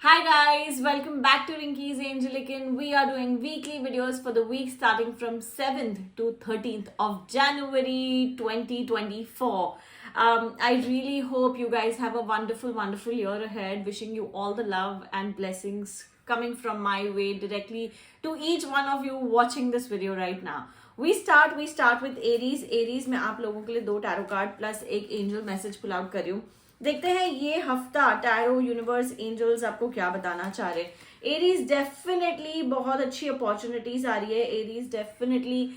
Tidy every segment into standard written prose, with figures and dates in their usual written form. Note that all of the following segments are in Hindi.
Hi guys, welcome back to Rinky's Angelican. We are doing weekly videos for the week starting from 7th to 13th of January 2024. I really hope you guys have a wonderful year ahead. Wishing you all the love and blessings coming from my way directly to each one of you watching this video right now. We start with Aries. Aries में आप लोगों के लिए 2 टैरो कार्ड प्लस एक एंजल मैसेज पुल आउट कर रही हूँ. देखते हैं ये हफ्ता टैरो यूनिवर्स एंजल्स आपको क्या बताना चाह रहे हैं. एरीज डेफिनेटली बहुत अच्छी अपॉर्चुनिटीज आ रही है. एरीज डेफिनेटली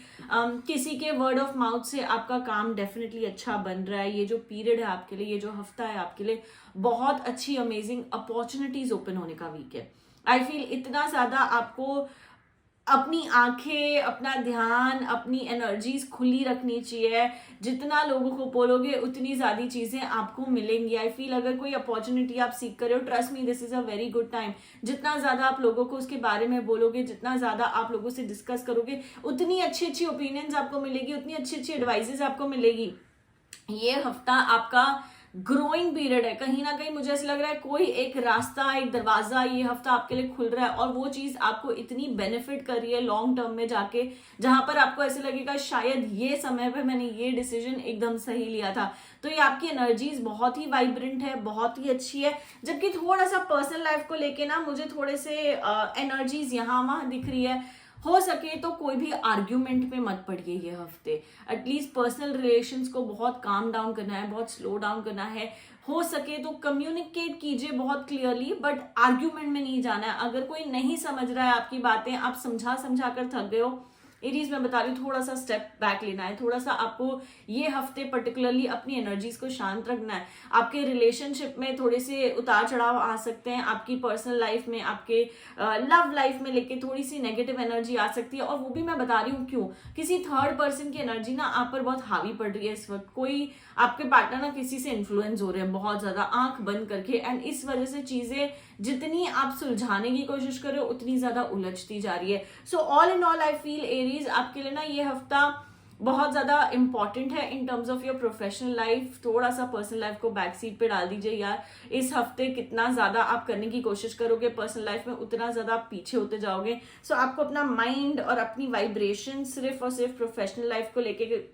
किसी के वर्ड ऑफ माउथ से आपका काम डेफिनेटली अच्छा बन रहा है. ये जो पीरियड है आपके लिए, ये जो हफ्ता है आपके लिए बहुत अच्छी अमेजिंग अपॉर्चुनिटीज ओपन होने का वीक है. आई फील इतना ज्यादा आपको अपनी आंखें, अपना ध्यान, अपनी एनर्जीज खुली रखनी चाहिए. जितना लोगों को बोलोगे उतनी ज्यादा चीजें आपको मिलेंगी. आई फील अगर कोई अपॉर्चुनिटी आप सीख कर रहे हो, trust me this is a very good time. जितना ज्यादा आप लोगों को उसके बारे में बोलोगे, जितना ज्यादा आप लोगों से डिस्कस करोगे, उतनी अच्छी ओपिनियंस आपको मिलेगी, उतनी अच्छी एडवाइजेस आपको मिलेगी. ये हफ्ता आपका ग्रोइंग पीरियड है. कहीं ना कहीं मुझे ऐसा लग रहा है कोई एक रास्ता, एक दरवाजा ये हफ्ता आपके लिए खुल रहा है और वो चीज आपको इतनी बेनिफिट कर रही है लॉन्ग टर्म में जाके, जहां पर आपको ऐसे लगेगा शायद ये समय पे मैंने ये डिसीजन एकदम सही लिया था. तो ये आपकी एनर्जीज बहुत ही वाइब्रेंट है, बहुत ही अच्छी है. जबकि थोड़ा सा पर्सनल लाइफ को लेके ना मुझे थोड़े से एनर्जीज यहाँ वहां दिख रही है. हो सके तो कोई भी आर्ग्यूमेंट में मत पड़िए ये हफ्ते. एटलीस्ट पर्सनल रिलेशंस को बहुत काम डाउन करना है, बहुत स्लो डाउन करना है. हो सके तो कम्युनिकेट कीजिए बहुत क्लियरली, बट आर्ग्यूमेंट में नहीं जाना है. अगर कोई नहीं समझ रहा है आपकी बातें, आप समझा कर थक गए हो, एरीज में बता रही हूँ थोड़ा सा स्टेप बैक लेना है. थोड़ा सा आपको ये हफ्ते पर्टिकुलरली अपनी एनर्जीज को शांत रखना है. आपके रिलेशनशिप में थोड़े से उतार चढ़ाव आ सकते हैं. आपकी पर्सनल लाइफ में, आपके लव लाइफ में लेके थोड़ी सी नेगेटिव एनर्जी आ सकती है. और वो भी मैं बता रही हूँ क्यों. किसी थर्ड पर्सन की एनर्जी ना आप पर बहुत हावी पड़ रही है इस वक्त. कोई आपके पार्टनर ना किसी से इन्फ्लुएंस हो रहे हैं बहुत ज्यादा आंख बंद करके, एंड इस वजह से चीजें जितनी आप सुलझाने की कोशिश कर रहे हो उतनी ज्यादा उलझती जा रही है. So all in all I feel Aries आपके लिए ना ये हफ्ता बहुत ज्यादा इंपॉर्टेंट है in terms of your professional life. थोड़ा सा पर्सनल लाइफ को बैक सीट पे डाल दीजिए यार. इस हफ्ते कितना ज्यादा आप करने की कोशिश करोगे पर्सनल लाइफ में, उतना ज्यादा आप पीछे होते जाओगे. सो आपको अपना माइंड और अपनी वाइब्रेशन सिर्फ और सिर्फ प्रोफेशनल लाइफ को लेके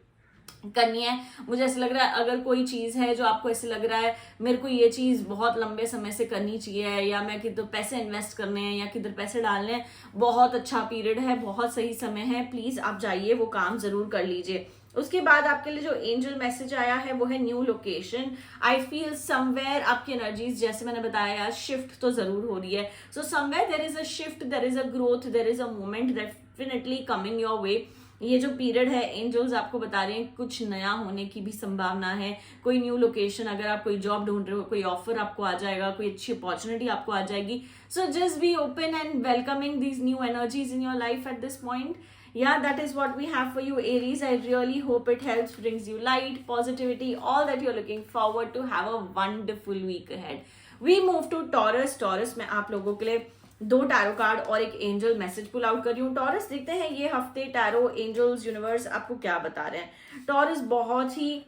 करनी है. मुझे ऐसा लग रहा है अगर कोई चीज है जो आपको ऐसे लग रहा है मेरे को ये चीज बहुत लंबे समय से करनी चाहिए, या मैं किधर पैसे इन्वेस्ट करने हैं या किधर पैसे डालने हैं, बहुत अच्छा पीरियड है, बहुत सही समय है. प्लीज आप जाइए, वो काम जरूर कर लीजिए. उसके बाद आपके लिए जो एंजल मैसेज आया है वो है new location. I feel somewhere आपकी एनर्जीज, जैसे मैंने बताया, शिफ्ट तो जरूर हो रही है. So somewhere there is a shift, there is a growth, there is a movement definitely coming your way. ये जो पीरियड है एंजल्स आपको बता रहे हैं कुछ नया होने की भी संभावना है. कोई न्यू लोकेशन, अगर आप कोई जॉब ढूंढ रहे हो, कोई ऑफर आपको आ जाएगा, कोई अच्छी अपॉर्चुनिटी आपको आ जाएगी. So just be open and welcoming these new energies in your life at this point. Yeah, that is what we have for you, Aries. I really hope it helps, brings you light, positivity, all that you're looking forward to. Have a wonderful week ahead. We move to Taurus. Taurus में आप लोगों के लिए 2 टैरो कार्ड और एक एंजल मैसेज पुल आउट कर रही हूँ. टॉरस देखते हैं ये हफ्ते टैरो, एंजल्स, यूनिवर्स आपको क्या बता रहे हैं. टॉरस बहुत ही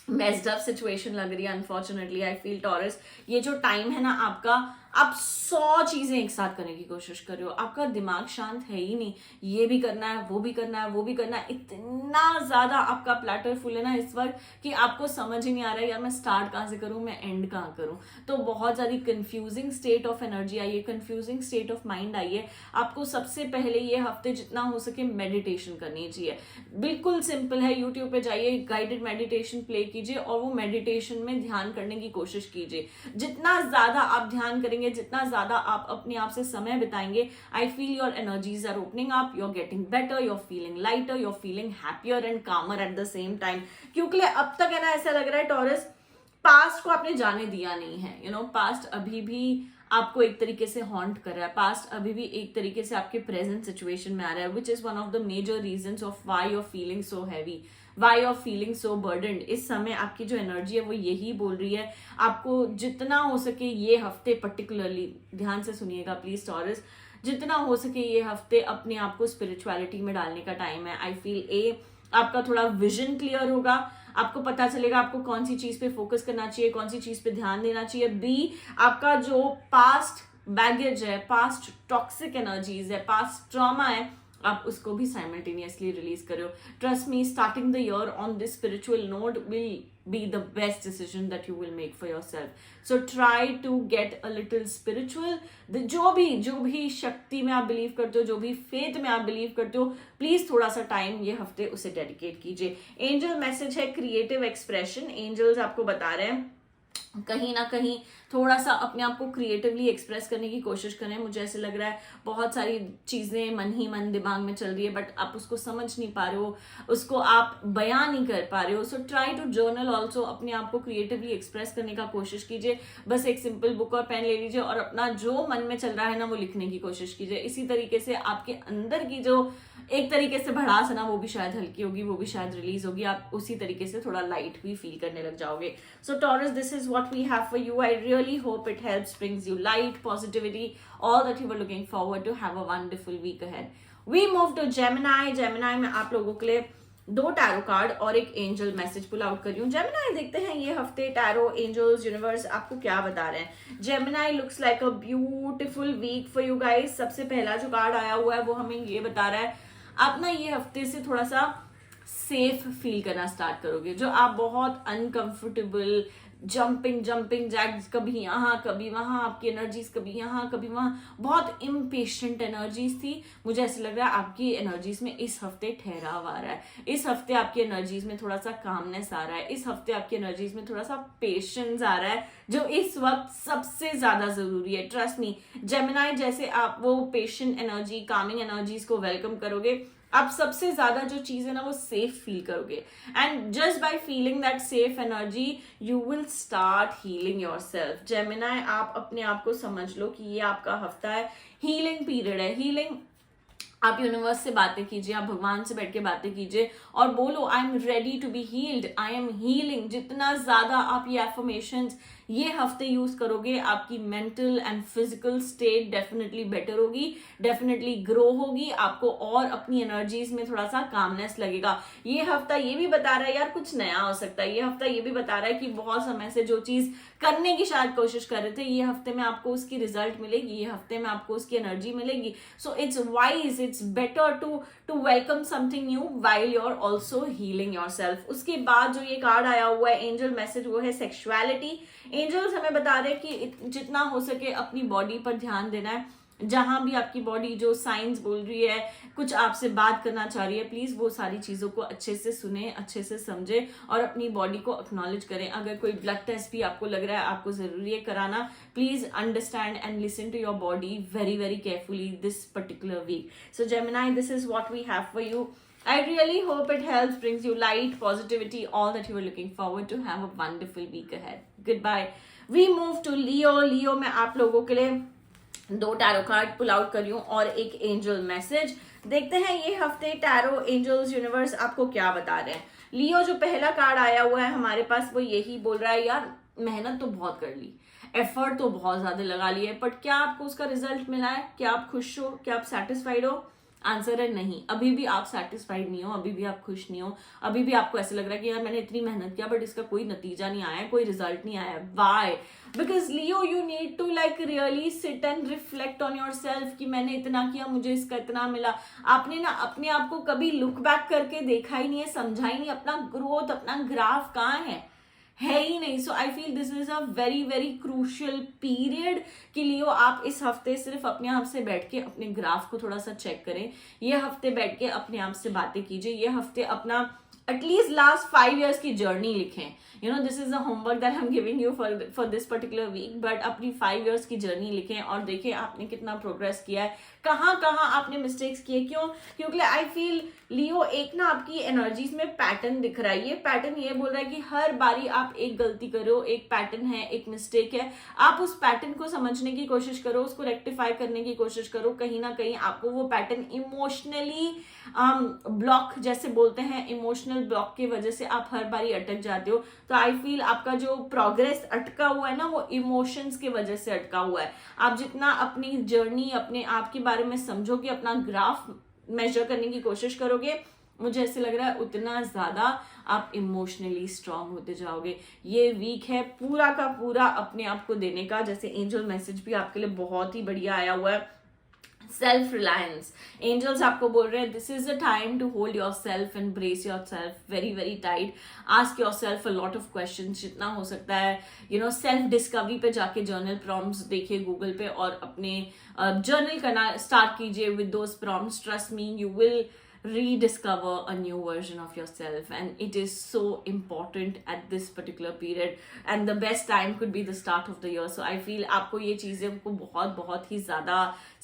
मेस्ड अप सिचुएशन लग रही है अनफॉर्चुनेटली. आई फील टॉरस ये जो टाइम है ना आपका, आप 100 चीजें एक साथ करने की कोशिश कर रहे हो. आपका दिमाग शांत है ही नहीं. ये भी करना है, वो भी करना है, वो भी करना है. इतना ज्यादा आपका प्लेटर फुल है ना इस वक्त कि आपको समझ ही नहीं आ रहा है यार मैं स्टार्ट कहाँ से करूं, मैं एंड कहाँ करूं. तो बहुत ज्यादा कंफ्यूजिंग स्टेट ऑफ एनर्जी आई है, confusing state of mind I है. आपको सबसे पहले ये हफ्ते जितना हो सके मेडिटेशन करनी चाहिए. बिल्कुल सिंपल है, यूट्यूब पे जाइए, गाइडेड मेडिटेशन प्ले कीजिए और वो मेडिटेशन में ध्यान करने की कोशिश कीजिए. जितना ज्यादा आप ध्यान करेंगे, जितना ज्यादा आप अपने आप से समय बिताएंगे, I feel your energies are opening up, you are getting better, you are feeling lighter, you are feeling happier and calmer at the same time. क्योंकि अब तक है ना ऐसा लग रहा है टॉरस पास्ट को आपने जाने दिया नहीं है. यू नो पास्ट अभी भी आपको एक तरीके से हॉन्ट कर रहा है. पास्ट अभी भी एक तरीके से आपके प्रेजेंट सिचुएशन में आ रहा है, which is one of the major reasons of why you are feeling so heavy, why of feeling so burdened. इस समय आपकी जो एनर्जी है वो यही बोल रही है आपको जितना हो सके ये हफ्ते, पर्टिकुलरली ध्यान से सुनिएगा प्लीज टॉरस, जितना हो सके ये हफ्ते अपने आप को स्पिरिचुअलिटी में डालने का टाइम है. आई फील आपका थोड़ा विजन क्लियर होगा, आपको पता चलेगा आपको कौन सी चीज पे फोकस करना चाहिए, कौन सी चीज पे ध्यान देना चाहिए. बी आपका जो पास्ट बैगेज है, पास्ट टॉक्सिक एनर्जीज है, पास्ट ट्रॉमा है, आप उसको भी साइमल्टेनियसली रिलीज करो. Trust me, starting the year on this spiritual note will be the best decision that you will make for yourself. So try to get a little spiritual. जो भी शक्ति में आप बिलीव करते हो, जो भी फेथ में आप बिलीव करते हो, प्लीज थोड़ा सा टाइम ये हफ्ते उसे डेडिकेट कीजिए. एंजल मैसेज है क्रिएटिव एक्सप्रेशन. एंजल्स आपको बता रहे हैं कहीं ना कहीं थोड़ा सा अपने आप को क्रिएटिवली एक्सप्रेस करने की कोशिश करें. मुझे ऐसे लग रहा है बहुत सारी चीजें मन ही मन दिमाग में चल रही है, बट आप उसको समझ नहीं पा रहे हो, उसको आप बयान नहीं कर पा रहे हो. So try to journal also. अपने आप को क्रिएटिवली एक्सप्रेस करने का कोशिश कीजिए. बस एक सिंपल बुक और पेन ले लीजिए और अपना जो मन में चल रहा है ना वो लिखने की कोशिश कीजिए. इसी तरीके से आपके अंदर की जो एक तरीके से भड़ास है ना वो भी शायद हल्की होगी, वो भी शायद रिलीज होगी. आप उसी तरीके से थोड़ा लाइट भी फील करने लग जाओगे. So Taurus, this is what we have for you. I really hope it helps, brings you light, positivity, all that you were looking forward to. Have a wonderful week ahead. We move to Gemini. Gemini में आप लोगों के लिए 2 टैरो कार्ड और एक एंजल मैसेज पुल आउट कर रही हूँ. जेमिनाई, देखते हैं ये हफ्ते टैरो, एंजल्स, यूनिवर्स आपको क्या बता रहे हैं. Gemini looks like a beautiful week for you guys. सबसे पहला जो कार्ड आया हुआ है वो हमें ये बता रहा है आप ना ये हफ्ते से थोड़ा सा सेफ फील करना स्टार्ट करोगे. जो आप बहुत अनकंफर्टेबल जंपिंग जैक्स, कभी यहाँ कभी वहां, आपकी एनर्जीज कभी यहाँ कभी वहां, बहुत इम्पेशेंट एनर्जीज थी. मुझे ऐसा लग रहा है आपकी एनर्जीज में इस हफ्ते ठहराव आ रहा है. इस हफ्ते आपकी एनर्जीज में थोड़ा सा कामनेस आ रहा है. इस हफ्ते आपकी एनर्जीज में थोड़ा सा पेशेंस आ रहा है, जो इस वक्त सबसे ज्यादा जरूरी है. ट्रस्ट मी जेमिनाई, जैसे आप वो पेशेंट एनर्जी, कामिंग एनर्जीज को वेलकम करोगे, आप सबसे ज्यादा जो चीज है ना वो सेफ फील करोगे. And just by feeling that safe energy you will start healing yourself. Gemini, आप अपने आप को समझ लो कि ये आपका हफ्ता है, हीलिंग पीरियड है. हीलिंग, आप यूनिवर्स से बातें कीजिए, आप भगवान से बैठ के बातें कीजिए और बोलो I am ready to be healed, I am healing. जितना ज्यादा आप ये एफर्मेशंस ये हफ्ते यूज करोगे, आपकी mental and physical state definitely better होगी, डेफिनेटली ग्रो होगी. आपको और अपनी एनर्जीज में थोड़ा सा कामनेस लगेगा. ये हफ्ता ये भी बता रहा है यार कुछ नया हो सकता है. ये हफ्ता ये भी बता रहा है कि बहुत समय से जो चीज करने की शायद कोशिश कर रहे थे, ये हफ्ते में आपको उसकी रिजल्ट मिलेगी, ये हफ्ते में आपको उसकी एनर्जी मिलेगी. So it's wise, it's better to welcome something new while you are also healing yourself. उसके बाद जो ये कार्ड आया हुआ है एंजल मैसेज, वो है सेक्सुअलिटी. एंजल्स हमें बता रहे हैं कि जितना हो सके अपनी बॉडी पर ध्यान देना है. जहां भी आपकी बॉडी जो साइंस बोल रही है, कुछ आपसे बात करना चाह रही है, प्लीज वो सारी चीजों को अच्छे से सुने, अच्छे से समझे और अपनी बॉडी को एक्नॉलेज करें. अगर कोई ब्लड टेस्ट भी आपको लग रहा है आपको जरूरी है कराना, please understand and listen to your body very very carefully this particular week. So Gemini, this is what we have for you. I really hope it helps, brings you light, positivity, all that you were looking forward to. Have a wonderful week ahead. Goodbye. We move to Leo. Leo में आप लोगों के लिए 2 टैरो कार्ड पुल आउट कर रही हूँ और एक एंजल मैसेज. देखते हैं ये हफ्ते टैरो, एंजल्स, यूनिवर्स आपको क्या बता रहे हैं. लियो, जो पहला कार्ड आया हुआ है हमारे पास वो यही बोल रहा है यार मेहनत तो बहुत कर ली, एफर्ट तो बहुत ज्यादा लगा लिए, बट क्या आपको उसका रिजल्ट मिला है? क्या आप खुश हो? क्या आप सेटिस्फाइड हो? आंसर है नहीं. अभी भी आप सेटिस्फाइड नहीं हो, अभी भी आप खुश नहीं हो, अभी भी आपको ऐसा लग रहा है कि यार मैंने इतनी मेहनत किया बट इसका कोई नतीजा नहीं आया, कोई रिजल्ट नहीं आया. Why? Because Leo, you need to like really sit and reflect on your self कि मैंने इतना किया, मुझे इसका इतना मिला. आपने ना अपने आप को कभी लुक बैक करके देखा ही नहीं है, समझा ही नहीं अपना ग्रोथ, अपना ग्राफ कहाँ है ही नहीं. So I feel this is a very very crucial period के लिए आप इस हफ्ते सिर्फ अपने आप से बैठ के अपने ग्राफ को थोड़ा सा चेक करें. ये हफ्ते बैठ के अपने आप से बातें कीजिए. ये हफ्ते अपना एटलीस्ट लास्ट 5 years की जर्नी लिखें. You know this is the homework that I am giving you for this particular week. But अपनी 5 years की जर्नी लिखें और देखें आपने कितना प्रोग्रेस किया है, कहाँ कहाँ आपने मिस्टेक्स किए. क्यों? क्योंकि आई फील लियो एक ना आपकी एनर्जीज में पैटर्न दिख रहा है. ये पैटर्न ये बोल रहा है कि हर बारी आप एक गलती करो, एक पैटर्न है, एक मिस्टेक है, आप उस पैटर्न को समझने की कोशिश करो, उसको रेक्टिफाई करने की कोशिश करो. कहीं ना कहीं आपको वो पैटर्न इमोशनली ब्लॉक जैसे बोलते हैं, इमोशनल ब्लॉक की वजह से आप हर बारी अटक जाते हो. तो आई फील आपका जो प्रोग्रेस अटका हुआ है ना वो इमोशंस की वजह से अटका हुआ है. आप जितना अपनी जर्नी, अपने आप के बारे में समझोगे, अपना ग्राफ मेजर करने की कोशिश करोगे, मुझे ऐसे लग रहा है उतना ज्यादा आप इमोशनली स्ट्रांग होते जाओगे। ये वीक है पूरा का पूरा अपने आप को देने का। जैसे एंजल मैसेज भी आपके लिए बहुत ही बढ़िया आया हुआ है, सेल्फ रिलायंस। एंजल्स आपको बोल रहे हैं this is the time to hold your self, embrace your self very very tight, ask your self a lot of question जितना हो सकता है। सेल्फ डिस्कवरी पे जाके जर्नल प्रॉम्प्ट्स देखिए गूगल पे और अपने जर्नल करना स्टार्ट कीजिए with those prompts. Trust me, you will rediscover a new version of yourself, and it is so important at this particular period, and the best time could be the start of the year. So I feel आपको ये चीजें को बहुत बहुत ही ज्यादा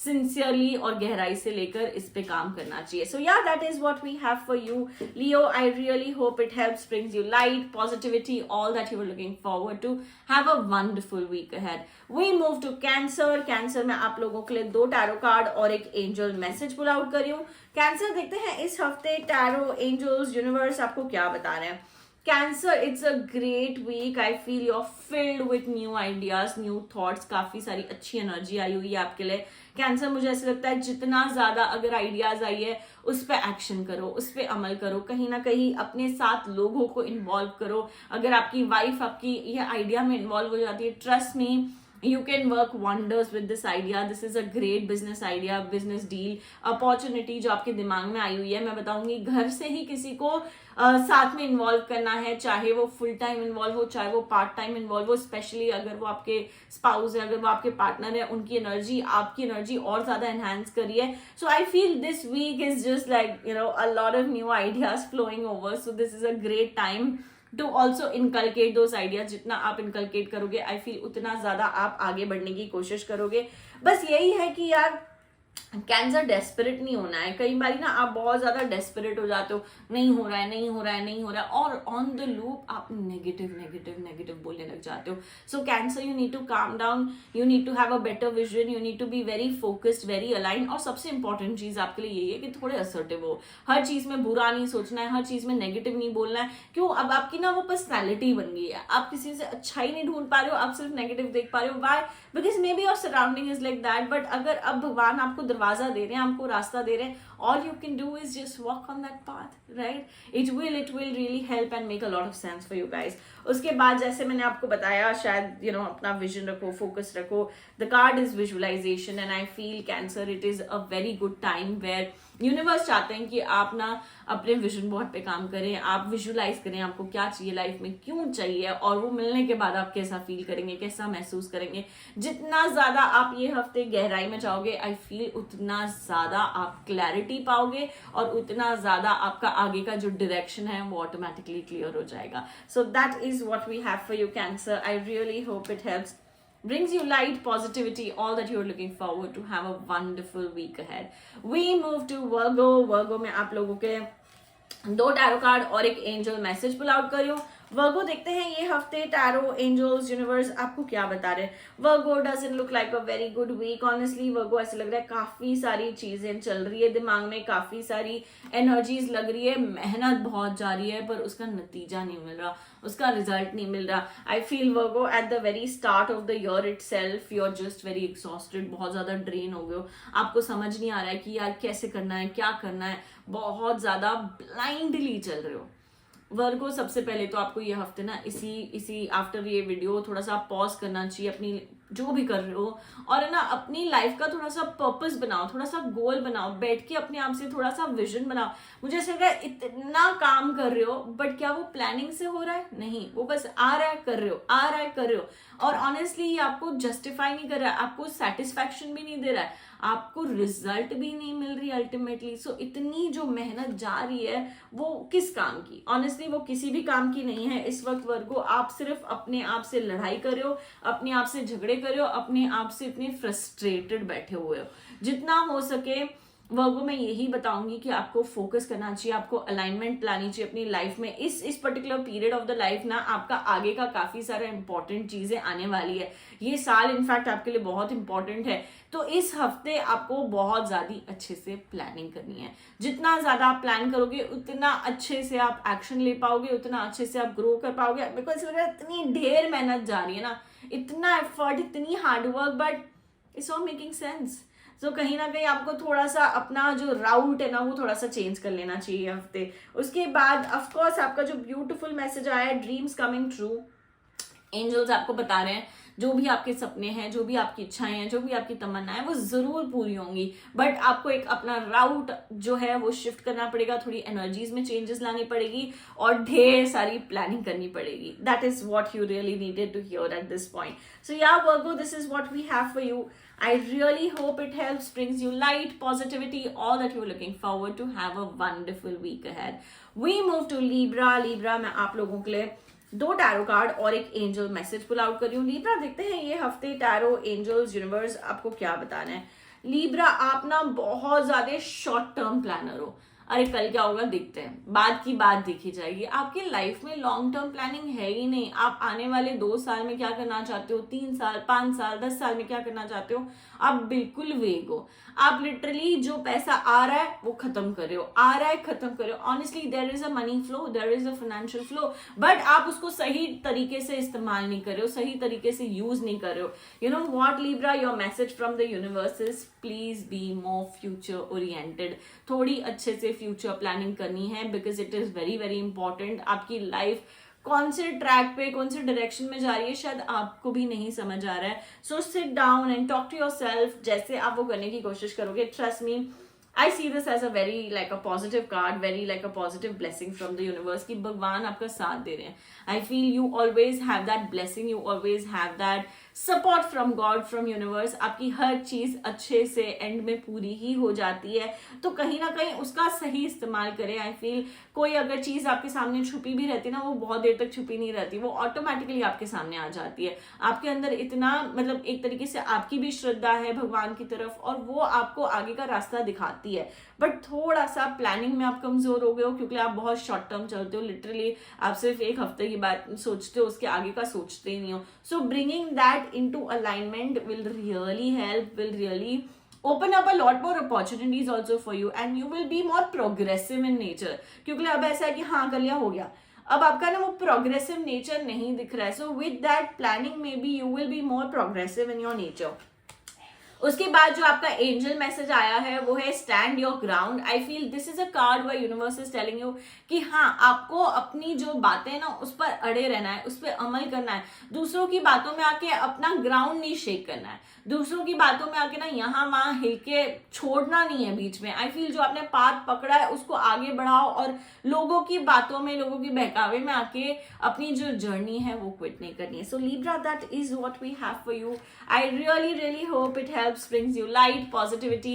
सिंसियरली और गहराई से लेकर इस पे काम करना चाहिए. So yeah, that is what we have for you, Leo. I really hope it helps, brings you light, positivity, all that you were looking forward to. Have a wonderful week ahead. We move to Cancer. Cancer में आप लोगों के लिए 2 टैरो कार्ड और एक एंजल मैसेज पुल आउट करी हूँ. कैंसर देखते हैं इस हफ्ते टैरो, एंजल्स, यूनिवर्स आपको क्या बता रहे हैं. Cancer, it's a great week. I feel you are filled with new ideas, new thoughts. काफी सारी अच्छी एनर्जी आई हुई है आपके लिए. कैंसर, मुझे ऐसा लगता है जितना ज्यादा अगर आइडियाज आई है उस पर एक्शन करो, उस पर अमल करो. कहीं ना कहीं अपने साथ लोगों को इन्वॉल्व करो. अगर आपकी वाइफ आपकी ये आइडिया में इन्वॉल्व हो जाती है, trust me, you can work wonders with this idea. This is a great business idea, business deal, opportunity जो आपके दिमाग में आई हुई है. मैं बताऊंगी घर से ही किसी को साथ में इन्वॉल्व करना है, चाहे वो फुल टाइम इन्वॉल्व हो, चाहे वो पार्ट टाइम इन्वॉल्व हो. स्पेशली अगर वो आपके स्पाउस है, अगर वो आपके पार्टनर है, उनकी एनर्जी आपकी एनर्जी और ज्यादा एनहांस करिए. So I feel this week is just like a lot of new ideas flowing over. So this is a great time to also inculcate those ideas. जितना आप inculcate करोगे, I feel उतना ज्यादा आप आगे बढ़ने की कोशिश करोगे. बस यही है कि यार कैंसर डेस्परेट नहीं होना है. कई बार ना आप बहुत ज्यादा डेस्परेट हो जाते हो, नहीं हो रहा है, नहीं हो रहा है, नहीं हो रहा है, और ऑन द लूप आप नेगेटिव नेगेटिव नेगेटिव बोलने लग जाते हो. So Cancer, you need to calm down, you need to have a better vision, you need to be very focused, very align. और सबसे इंपॉर्टेंट चीज आपके लिए यही है कि थोड़े असर्टिव हो. हर चीज में बुरा नहीं सोचना है, हर चीज में नेगेटिव नहीं बोलना है. क्यों? अब आपकी ना वो पर्सनैलिटी बन गई है. आप किसी से अच्छा ही नहीं ढूंढ पा रहे हो, आप सिर्फ नेगेटिव देख पा रहे हो. Why? Because may be your surrounding is like that. But अगर अब भगवान आपको दरवाजा दे रहे हैं, आपको रास्ता दे रहे हैं, all you can do is just walk on that path, right? It will really help and make a lot of sense for you guys. उसके बाद जैसे मैंने आपको बताया, शायद अपना विजन रखो, फोकस रखो. The card is visualization, and I feel Cancer, it is a very good time where universe चाहते हैं कि आप ना अपने विजन बोर्ड पे काम करें, आप विजुअलाइज करें आपको क्या चाहिए लाइफ में, क्यों चाहिए, और वो मिलने के बाद आप कैसा फील करेंगे, कैसा महसूस करेंगे. जितना ज्यादा आप ये हफ्ते गहराई में जाओगे, आई फील उतना ज्यादा आप क्लैरिटी पाओगे और उतना ज्यादा आपका आगे का जो डायरेक्शन है वो ऑटोमेटिकली क्लियर हो जाएगा. So that is what we have for you, Cancer. I really hope it helps, brings you light, positivity, all that you're looking forward to. Have a wonderful week ahead. We move to Virgo. Virgo में आप लोगों के 2 टैरो कार्ड और एक एंजल मैसेज पुल आउट करियो. वर्गो, देखते हैं ये हफ्ते टैरो, एंजल्स, यूनिवर्स आपको क्या बता रहे हैं. Virgo doesn't look like a very good week. Honestly Virgo, ऐसे लग रहा है काफी सारी चीजें चल रही है दिमाग में, काफी सारी एनर्जीज लग रही है, मेहनत बहुत जा रही है, पर उसका नतीजा नहीं मिल रहा, उसका रिजल्ट नहीं मिल रहा. I feel Virgo at the very start of the year it self you are just very exhausted. बहुत ज्यादा ड्रेन हो गए हो, आपको समझ नहीं आ रहा है कि यार कैसे करना है, क्या करना है. बहुत ज्यादा ब्लाइंडली चल रहे हो. वर्गो, सबसे पहले तो आपको ये हफ्ते ना इसी आफ्टर ये वीडियो थोड़ा सा पॉज करना चाहिए अपनी जो भी कर रहे हो, और ना अपनी लाइफ का थोड़ा सा पर्पस बनाओ, थोड़ा सा गोल बनाओ, बैठ के अपने आप से थोड़ा सा विजन बनाओ. मुझे ऐसा लग रहा है इतना काम कर रहे हो, बट क्या वो प्लानिंग से हो रहा है? नहीं, वो बस आ रहा है कर रहे हो, आ रहा है कर रहे हो. और ऑनेस्टली ये आपको जस्टिफाई नहीं कर रहा है, आपको सेटिस्फैक्शन भी नहीं दे रहा है, आपको रिजल्ट भी नहीं मिल रही अल्टीमेटली. सो इतनी जो मेहनत जा रही है वो किस काम की? ऑनेस्टली वो किसी भी काम की नहीं है इस वक्त. वर्गो, आप सिर्फ अपने आप से लड़ाई कर रहे हो, अपने आप से झगड़े कर रहे हो, अपने आप से इतने फ्रस्ट्रेटेड बैठे हुए हो. जितना हो सके वर्गो, मैं यही बताऊंगी कि आपको फोकस करना चाहिए, आपको अलाइनमेंट लानी चाहिए अपनी लाइफ में. इस particular period of the life ना आपका आगे का काफी सारा इंपॉर्टेंट चीजें आने वाली है. ये साल इनफैक्ट आपके लिए बहुत इंपॉर्टेंट है. तो इस हफ्ते आपको बहुत ज्यादा अच्छे से प्लानिंग करनी है. जितना ज्यादा आप प्लान करोगे उतना अच्छे से आप एक्शन ले पाओगे, उतना अच्छे से आप ग्रो कर पाओगे. बिकॉज इतनी ढेर मेहनत जा रही है ना, इतना एफर्ट, इतनी hard work, but it's all making sense. So कहीं ना कहीं आपको थोड़ा सा अपना जो राउट है ना वो थोड़ा सा चेंज कर लेना चाहिए हफ्ते। उसके बाद ऑफ कोर्स आपका जो ब्यूटीफुल मैसेज आया है, ड्रीम्स कमिंग ट्रू, एंजल्स आपको बता रहे हैं जो भी आपके सपने हैं, जो भी आपकी इच्छाएं हैं, जो भी आपकी तमन्नाएं, वो जरूर पूरी होंगी। बट आपको एक अपना राउट जो है वो शिफ्ट करना पड़ेगा, थोड़ी एनर्जीज में चेंजेस लानी पड़ेगी और ढेर सारी प्लानिंग करनी पड़ेगी। That is what you really needed to hear at this point. So या Virgo, this is what we have for you. I really hope it helps, brings you light, positivity, all that you're looking forward to. Have a wonderful week ahead. We move to Libra. Libra मैं आप लोगों के लिए 2 टैरो कार्ड और एक एंजल मैसेज पुल आउट कर रही हूँ। लीब्रा, देखते हैं ये हफ्ते टैरो, एंजल्स, यूनिवर्स आपको क्या बताना है। लीब्रा, आप ना बहुत ज्यादा शॉर्ट टर्म प्लानर हो। अरे कल क्या होगा देखते हैं, बाद की बात देखी जाएगी। आपकी लाइफ में लॉन्ग टर्म प्लानिंग है ही नहीं। आप आने वाले 2 साल में क्या करना चाहते हो, 3 साल, 5 साल, 10 साल में क्या करना चाहते हो, आप बिल्कुल वेग हो। आप लिटरली जो पैसा आ रहा है वो खत्म कर रहे हो, आ रहा है खत्म कर रहे हो। Honestly there is a money flow, there is a financial flow, but आप उसको सही तरीके से इस्तेमाल नहीं कर रहे हो, सही तरीके से यूज नहीं कर रहे हो। You know what Libra, your message from the universe is please be more future oriented. थोड़ी अच्छे से फ्यूचर प्लानिंग करनी है, because it is very very important. आपकी लाइफ कौन से ट्रैक पे, कौन से डायरेक्शन में जा रही है, शायद आपको भी नहीं समझ आ रहा है। So sit down and talk to yourself. जैसे आप वो करने की कोशिश करोगे, trust me, I see this as a very like a positive card, very like a positive blessing from the universe की भगवान आपका साथ दे रहे हैं। I feel you always have that blessing, you always have that support from God, from universe. आपकी हर चीज अच्छे से एंड में पूरी ही हो जाती है, तो कहीं ना कहीं उसका सही इस्तेमाल करें। आई फील कोई अगर चीज आपके सामने छुपी भी रहती है ना, वो बहुत देर तक छुपी नहीं रहती, वो ऑटोमेटिकली आपके सामने आ जाती है। आपके अंदर इतना मतलब एक तरीके से आपकी भी श्रद्धा है भगवान की तरफ, और वो आपको आगे का रास्ता दिखाती है। बट थोड़ा सा प्लानिंग में आप कमजोर हो गए हो, क्योंकि आप बहुत शॉर्ट टर्म चलते हो। लिटरली आप सिर्फ एक हफ्ते की बात सोचते हो, उसके आगे का सोचते ही नहीं हो। So bringing that into alignment will really help, will really open up a lot more opportunities also for you, and you will be more progressive in nature। क्योंकि अब ऐसा है कि हाँ कर लिया हो गया, अब आपका ना वो प्रोग्रेसिव नेचर नहीं दिख रहा है। So with that planning may be you will be more progressive in your nature. उसके बाद जो आपका एंजल मैसेज आया है वो है stand your ground. I feel this is a card why universe is telling you कि हाँ, आपको अपनी जो बातें ना उस पर अड़े रहना है, उस पर अमल करना है। दूसरों की बातों में आके अपना ग्राउंड नहीं शेक करना है, दूसरों की बातों में आके ना यहाँ वहां हिल के छोड़ना नहीं है बीच में। आई फील जो आपने पाथ पकड़ा है उसको आगे बढ़ाओ, और लोगों की बातों में, लोगों की बहकावे में आके अपनी जो जर्नी है वो क्विट नहीं करनी है। So Libra, that is what we have for you. I really really hope it helps, brings you light, positivity,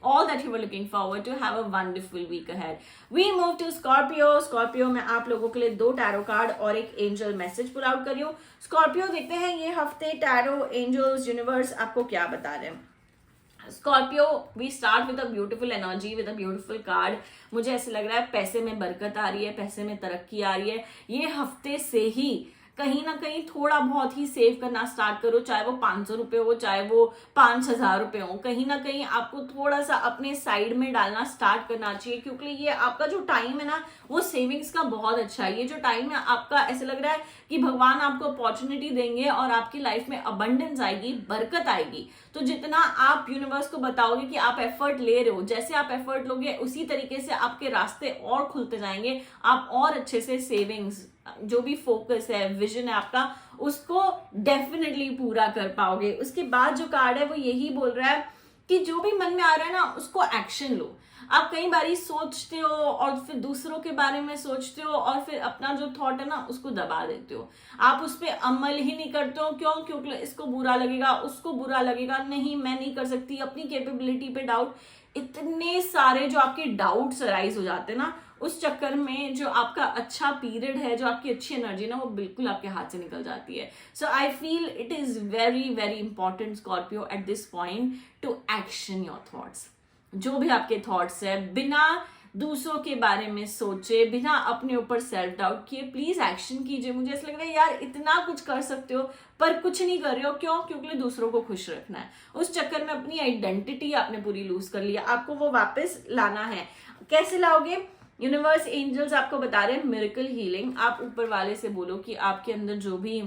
all that you were looking forward to. Have a wonderful week ahead. We move to Scorpio. Scorpio में आप लोगों के लिए 2 टैरो कार्ड और एक एंजल मैसेज पुल आउट करियो। स्कॉर्पियो, देखते हैं ये हफ्ते टैरो, एंजल्स, यूनिवर्स आपको क्या बता रहे हैं। Scorpio, we start with a beautiful energy, with a beautiful card. मुझे ऐसे लग रहा है पैसे में बरकत आ रही है, पैसे में तरक्की आ रही है। ये हफ्ते से ही कहीं ना कहीं थोड़ा बहुत ही सेव करना स्टार्ट करो, चाहे वो 500 रुपए हो, चाहे वो 5,000 रुपए हो। कहीं ना कहीं आपको थोड़ा सा अपने साइड में डालना स्टार्ट करना चाहिए, क्योंकि ये आपका जो टाइम है ना वो सेविंग्स का बहुत अच्छा है। ये जो टाइम है आपका, ऐसे लग रहा है कि भगवान आपको अपॉर्चुनिटी देंगे और आपकी लाइफ में अबंडेंस आएगी, बरकत आएगी। तो जितना आप यूनिवर्स को बताओगे कि आप एफर्ट ले रहे हो, जैसे आप एफर्ट लोगे उसी तरीके से आपके रास्ते और खुलते जाएंगे। आप और अच्छे से सेविंग्स, जो भी फोकस है, विजन है आपका, उसको डेफिनेटली पूरा कर पाओगे। उसके बाद जो कार्ड है वो यही बोल रहा है कि जो भी मन में आ रहा है ना उसको एक्शन लो। आप कई बारी सोचते हो और फिर दूसरों के बारे में सोचते हो, और फिर अपना जो थॉट है ना उसको दबा देते हो। आप उस पर अमल ही नहीं करते हो। क्यों? क्योंकि इसको बुरा लगेगा, उसको बुरा लगेगा, नहीं मैं नहीं कर सकती, अपनी कैपेबिलिटी पे डाउट, इतने सारे जो आपके डाउट्स अराइज हो जाते हैं ना, उस चक्कर में जो आपका अच्छा पीरियड है, जो आपकी अच्छी एनर्जी ना, वो बिल्कुल आपके हाथ से निकल जाती है। So I feel it is very very important Scorpio at this point to action your thoughts. जो भी आपके थॉट्स है, बिना दूसरों के बारे में सोचे, बिना अपने ऊपर सेल्फ डाउट किए, प्लीज एक्शन कीजिए। मुझे ऐसा लग रहा है यार इतना कुछ कर सकते हो पर कुछ नहीं कर रहे हो। क्यों? क्योंकि दूसरों को खुश रखना है। उस चक्कर में अपनी आइडेंटिटी आपने पूरी लूज कर लिया, आपको वो वापस लाना है। कैसे लाओगे? यूनिवर्स, एंजल्स आपको बता रहे हैं मिरेकल हीलिंग। आप ऊपर वाले से बोलो कि आपके अंदर जो भी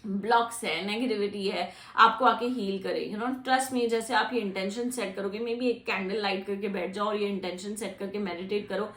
ब्लॉक्स है, नेगेटिविटी है, आपको आके हील करे, यू नो, ट्रस्ट मी। जैसे आप ये इंटेंशन सेट करोगे, मे बी एक कैंडल लाइट करके बैठ जाओ और ये इंटेंशन सेट करके मेडिटेट करो,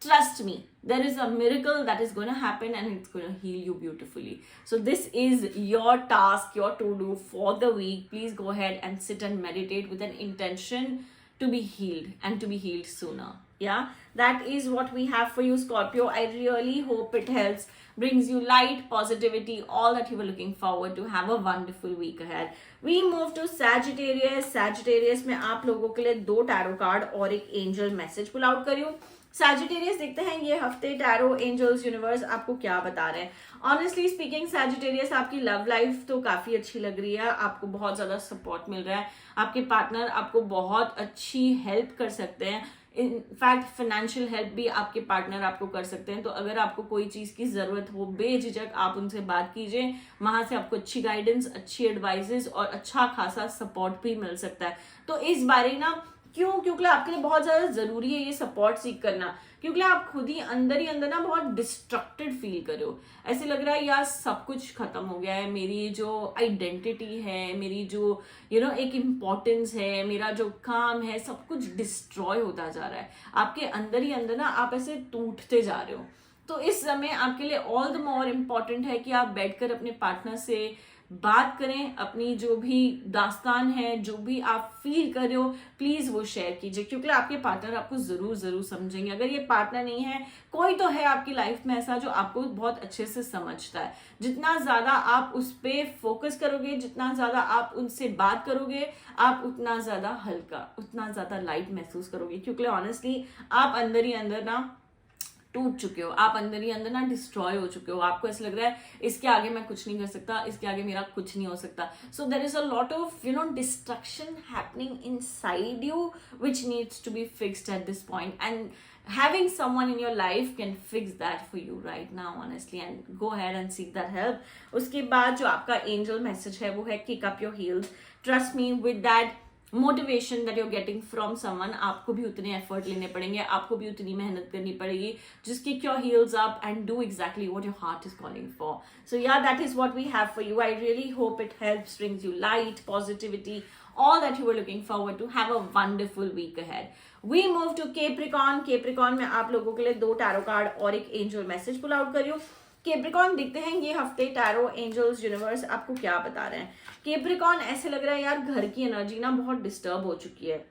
trust me, there is a miracle that is going to happen and it's going to heal you beautifully. So this is your task, your to do for the week. Please go ahead and sit and meditate with an intention to be healed and to be healed sooner. Yeah, that is what we have for you, Scorpio. I really hope it helps, brings you light, positivity, all that you were looking forward to. Have a wonderful week ahead. We move to Sagittarius. Sagittarius में आप लोगों के लिए 2 टैरो कार्ड और एक एंजल मैसेज पुल आउट करियो। सैजिटेरियस देखते हैं ये हफ्ते टैरो, एंजल्स, यूनिवर्स आपको क्या बता रहे हैं। ऑनेस्टली स्पीकिंग सैजिटेरियस, आपकी लव लाइफ तो काफी अच्छी लग रही है, आपको बहुत ज्यादा सपोर्ट मिल रहा है, आपके पार्टनर आपको बहुत अच्छी हेल्प कर सकते हैं। इनफैक्ट फाइनेंशियल हेल्प भी आपके पार्टनर आपको कर सकते हैं। तो अगर आपको कोई चीज की जरूरत हो, बेझिझक आप उनसे बात कीजिए, वहां से आपको अच्छी गाइडेंस, अच्छी एडवाइजेस और अच्छा खासा सपोर्ट भी मिल सकता है। तो इस बारे ना क्योंकि आपके लिए बहुत ज्यादा जरूरी है ये सपोर्ट सीख करना, क्योंकि आप खुद ही अंदर ना बहुत डिस्ट्रक्टेड फील कर रहे हो। ऐसे लग रहा है यार सब कुछ खत्म हो गया है, मेरी जो आइडेंटिटी है, मेरी जो एक इम्पोर्टेंस है, मेरा जो काम है, सब कुछ डिस्ट्रॉय होता जा रहा है। आपके अंदर ही अंदर ना आप ऐसे टूटते जा रहे हो। तो इस समय आपके लिए ऑल द मोर इम्पॉर्टेंट है कि आप बैठकर अपने पार्टनर से बात करें, अपनी जो भी दास्तान है, जो भी आप फील कर रहे हो, प्लीज वो शेयर कीजिए, क्योंकि आपके पार्टनर आपको जरूर समझेंगे। अगर ये पार्टनर नहीं है, कोई तो है आपकी लाइफ में ऐसा जो आपको बहुत अच्छे से समझता है। जितना ज्यादा आप उस पर फोकस करोगे, जितना ज्यादा आप उनसे बात करोगे, आप उतना ज्यादा हल्का, उतना ज्यादा लाइट महसूस करोगे, क्योंकि ऑनेस्टली आप अंदर ही अंदर ना टूट चुके हो, आप अंदर ही अंदर ना डिस्ट्रॉय हो चुके हो। आपको ऐसा लग रहा है इसके आगे मैं कुछ नहीं कर सकता, इसके आगे मेरा कुछ नहीं हो सकता। So there is a lot of destruction happening inside you which needs to be fixed at this point, and having someone in your life can fix that for you right now, honestly, and go ahead and seek that help. उसके बाद जो आपका angel message है वो है kick up your heels. Trust me, with that motivation that you're getting from someone, आपको भी उतने एफर्ट लेने पड़ेंगे, आपको भी उतनी मेहनत करनी पड़ेगी। Just kick your heels up and do exactly what your heart is calling for. So yeah that is what we have for you. I really hope it helps, brings you light, positivity, all that you were looking forward to. Have a wonderful week ahead. We move to Capricorn. Capricorn में आप लोगों के लिए 2 टैरो कार्ड और एक एंजल मैसेज पुल आउट करियो। केप्रिकॉन दिखते हैं ये हफ्ते टैरो, एंजल्स, यूनिवर्स आपको क्या बता रहे हैं। केप्रिकॉन ऐसे लग रहा है यार घर की एनर्जी ना बहुत डिस्टर्ब हो चुकी है,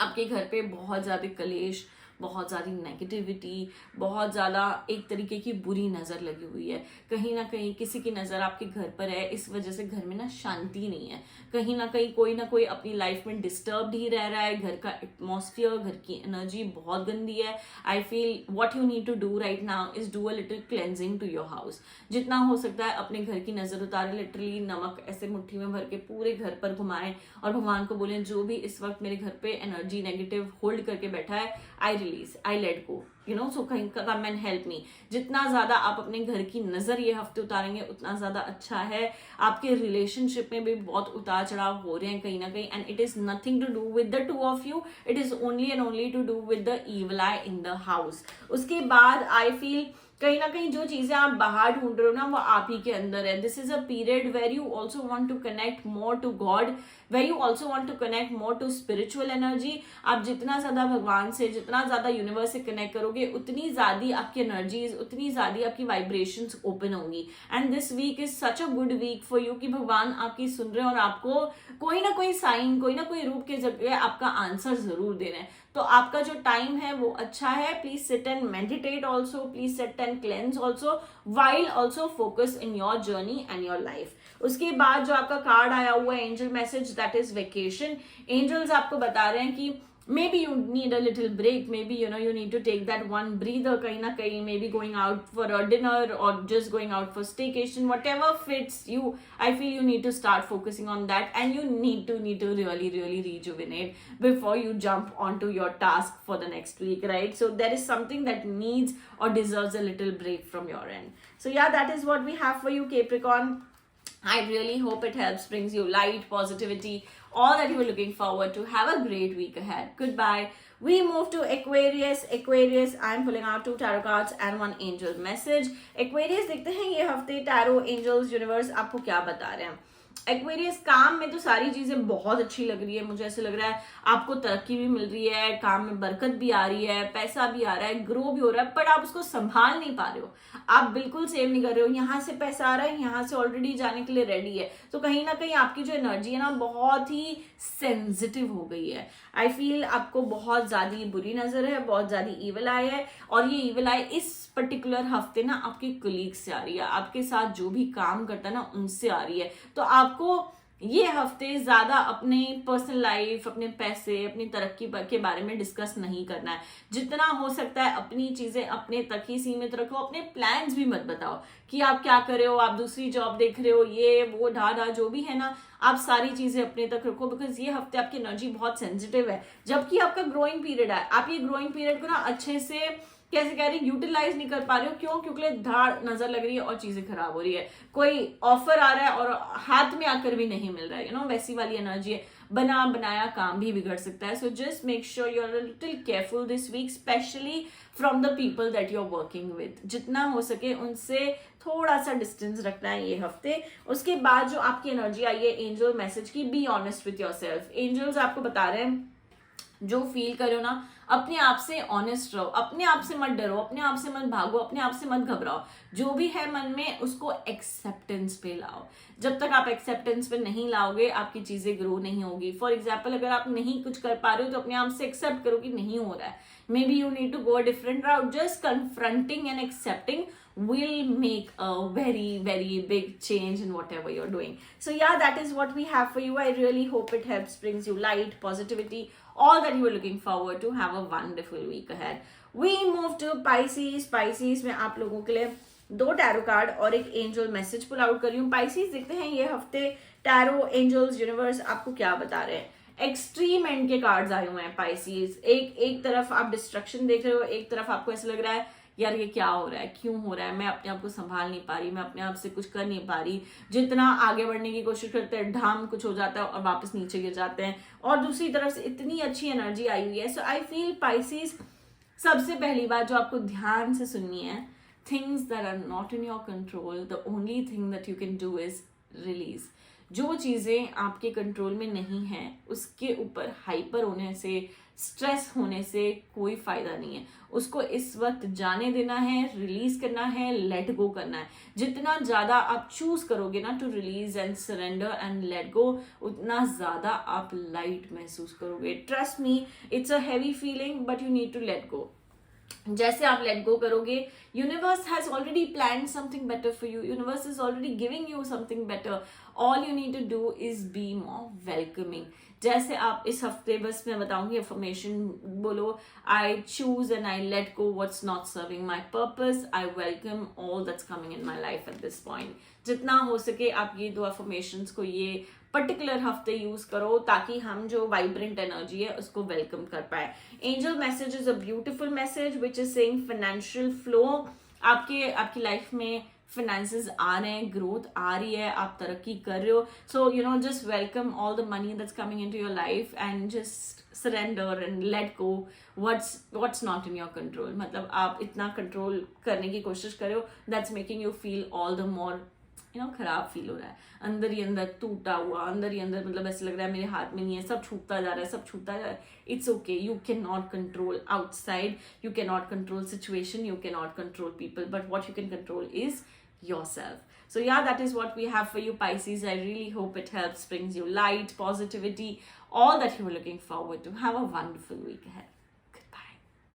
आपके घर पे बहुत ज्यादा कलेश, बहुत ज़्यादा नेगेटिविटी, बहुत ज़्यादा एक तरीके की बुरी नज़र लगी हुई है। कहीं ना कहीं किसी की नज़र आपके घर पर है, इस वजह से घर में ना शांति नहीं है। कहीं ना कहीं कोई ना कोई अपनी लाइफ में डिस्टर्ब ही रह रहा है। घर का एटमॉस्फियर, घर की एनर्जी बहुत गंदी है। I feel what you need to do right now is do a little cleansing to your house. जितना हो सकता है अपने घर की नज़र उतारे, लिटरली नमक ऐसे मुट्ठी में भर के पूरे घर पर घुमाएं और भगवान को बोलें जो भी इस वक्त मेरे घर पे एनर्जी नेगेटिव होल्ड करके बैठा है, I release, I let go, so come and help me. जितना ज्यादा आप अपने घर की नजर ये हफ्ते उतारेंगे उतना ज्यादा अच्छा है। आपके रिलेशनशिप में भी बहुत उतार चढ़ाव हो रहे हैं कहीं ना कहीं, and it is nothing to do with the two of you, it is only and only to do with the evil eye in the house. उसके बाद आई फील कहीं ना कहीं जो चीजें आप बाहर ढूंढ रहे हो ना वो आप ही के अंदर है। This is a period where you also want to connect more to God, where you also want to connect more to spiritual energy. आप जितना ज्यादा भगवान से, जितना ज्यादा यूनिवर्स से कनेक्ट करोगे, उतनी ज्यादा आपकी एनर्जीज, उतनी ज्यादा आपकी वाइब्रेशंस ओपन होंगी। And this week is such a good week for you कि भगवान आपकी सुन रहे हैं और आपको कोई ना कोई साइन, कोई ना कोई रूप के जरिए आपका आंसर जरूर दे रहे हैं। तो आपका जो टाइम है वो अच्छा है। Please sit and meditate also, please sit and cleanse also, while also focus in your journey and your life. उसके बाद जो आपका कार्ड आया हुआ है angel message, that is vacation. Angels आपको बता रहे हैं कि maybe you need a little break, maybe you need to take that one breather kahin na kahin, maybe going out for a dinner or just going out for staycation, whatever fits you. I feel you need to start focusing on that, and you need to really rejuvenate before you jump onto your task for the next week, right? So there is something that needs or deserves a little break from your end. So yeah, that is what we have for you, Capricorn. I really hope it helps, brings you light, positivity, all that you are looking forward to. Have a great week ahead. Goodbye. We move to Aquarius. Aquarius, I'm pulling out 2 tarot cards and 1 angel message. Aquarius, देखते हैं ये हफ्ते tarot, angels, universe आपको क्या बता रहे हैं. एक्वेरियस, काम में तो सारी चीजें बहुत अच्छी लग रही है. मुझे ऐसे लग रहा है आपको तरक्की भी मिल रही है, काम में बरकत भी आ रही है, पैसा भी आ रहा है, ग्रो भी हो रहा है, बट आप उसको संभाल नहीं पा रहे हो. आप बिल्कुल सेव नहीं कर रहे हो. यहाँ से पैसा आ रहा है, यहाँ से ऑलरेडी जाने के लिए रेडी है. तो कहीं ना कहीं आपकी जो एनर्जी है ना बहुत ही सेंसिटिव हो गई है. आई फील आपको बहुत ज्यादा बुरी नजर है, बहुत ज्यादा ईविल आई है. और ये ईविल आई इस पर्टिकुलर हफ्ते ना आपके कलीग से आ रही है, आपके साथ जो भी काम करता है ना उनसे आ रही है. तो आपको ये हफ्ते ज्यादा अपने पर्सनल लाइफ, अपने पैसे, अपनी तरक्की के बारे में डिस्कस नहीं करना है. जितना हो सकता है अपनी चीजें अपने तक ही सीमित रखो. अपने प्लान्स भी मत बताओ कि आप क्या कर रहे हो, आप दूसरी जॉब देख रहे हो, ये वो ढा जो भी है ना, आप सारी चीजें अपने तक रखो. बिकॉज ये हफ्ते आपकी एनर्जी बहुत सेंसिटिव है, जबकि आपका ग्रोइंग पीरियड है. आप ये ग्रोइंग पीरियड को ना अच्छे से कैसे कह रहे हैं यूटिलाइज नहीं कर पा रहे हो. क्यों? क्योंकि धाड़ नजर लग रही है और चीजें खराब हो रही है. कोई ऑफर आ रहा है और हाथ में आकर भी नहीं मिल रहा है. वैसी वाली एनर्जी है. बना बनाया काम भी बिगड़ सकता है. So just make sure you are a little careful this week, specially from the people that you are working with. जितना हो सके उनसे थोड़ा सा डिस्टेंस रखना है ये हफ्ते. उसके बाद जो आपकी एनर्जी आई है एंजल मैसेज की, be honest with your self. Angels आपको बता रहे हैं जो फील करो ना अपने आप से ऑनेस्ट रहो. अपने आप से मत डरो, अपने आप से मत भागो, अपने आप से मत घबराओ. जो भी है मन में उसको एक्सेप्टेंस पे लाओ. जब तक आप एक्सेप्टेंस पे नहीं लाओगे आपकी चीजें ग्रो नहीं होगी. फॉर एग्जाम्पल अगर आप नहीं कुछ कर पा रहे हो तो अपने आप से एक्सेप्ट करो कि नहीं हो रहा है. May be you need to go a different route. Just confronting and accepting will make a very big change in whatever you're doing. So yeah, that is what we have for you. I really hope it helps, brings you light, positivity, all that you are looking forward to. Have a wonderful week ahead. We move to Pisces. Pisces में आप लोगों के लिए 2 टैरो कार्ड और एक एंजल मैसेज पुल आउट कर रही हूँ. Pisces देखते हैं ये हफ्ते टैरो, एंजल्स, यूनिवर्स आपको क्या बता रहे हैं. एक्सट्रीम एंड के कार्ड्स आए हुए हैं Pisces. एक तरफ आप डिस्ट्रक्शन देख रहे हो, एक तरफ आपको ऐसा लग रहा है यार ये क्या हो रहा है, क्यों हो रहा है, मैं अपने आप को संभाल नहीं पा रही, मैं अपने आप से कुछ कर नहीं पा रही. जितना आगे बढ़ने की कोशिश करते हैं ढाम कुछ हो जाता है और वापस नीचे गिर जाते हैं. और दूसरी तरफ से इतनी अच्छी एनर्जी आई हुई है. सो आई फील Pisces, सबसे पहली बात जो आपको ध्यान से सुननी है, things that are not in your control, the only thing that you can do is release. जो चीजें आपके कंट्रोल में नहीं है उसके ऊपर हाइपर होने से, स्ट्रेस होने से कोई फायदा नहीं है. उसको इस वक्त जाने देना है, रिलीज करना है, लेट गो करना है. जितना ज्यादा आप चूज करोगे ना to release and surrender and let go, उतना ज्यादा आप लाइट महसूस करोगे. Trust me, it's a heavy feeling but you need to let go. जैसे आप लेट गो करोगे, universe has already plan something better for you. Universe is already giving you something better. All you need to do is be more welcoming. जैसे आप इस हफ्ते, बस मैं बताऊंगी अफर्मेशन बोलो, I choose and I let go what's not serving my purpose. I welcome all that's coming in my life at this point. जितना हो सके आप ये 2 अफर्मेशंस को ये पर्टिकुलर हफ्ते यूज करो ताकि हम जो वाइब्रेंट एनर्जी है उसको वेलकम कर पाए. Angel message is a beautiful message which is saying financial flow. आपकी लाइफ में फाइनेंसेस आ रहे हैं, ग्रोथ आ रही है, आप तरक्की कर रहे हो. So just welcome all the money that's coming into your life and just surrender and let go what's not in your control. मतलब आप इतना कंट्रोल करने की कोशिश कर रहे हो that's making you feel all the more खराब फील हो रहा है. अंदर ही अंदर टूटा हुआ, अंदर ही अंदर मतलब ऐसे लग रहा है मेरे हाथ में नहीं है, सब छूटता जा रहा है, सब छूटता जा रहा है. It's okay. You can not control outside, you can not control situation, you cannot control people, but what you can control is yourself. So yeah, that is what we have for you Pisces. I really hope it helps, brings you light, positivity, all that you are looking forward to. Have a wonderful week ahead.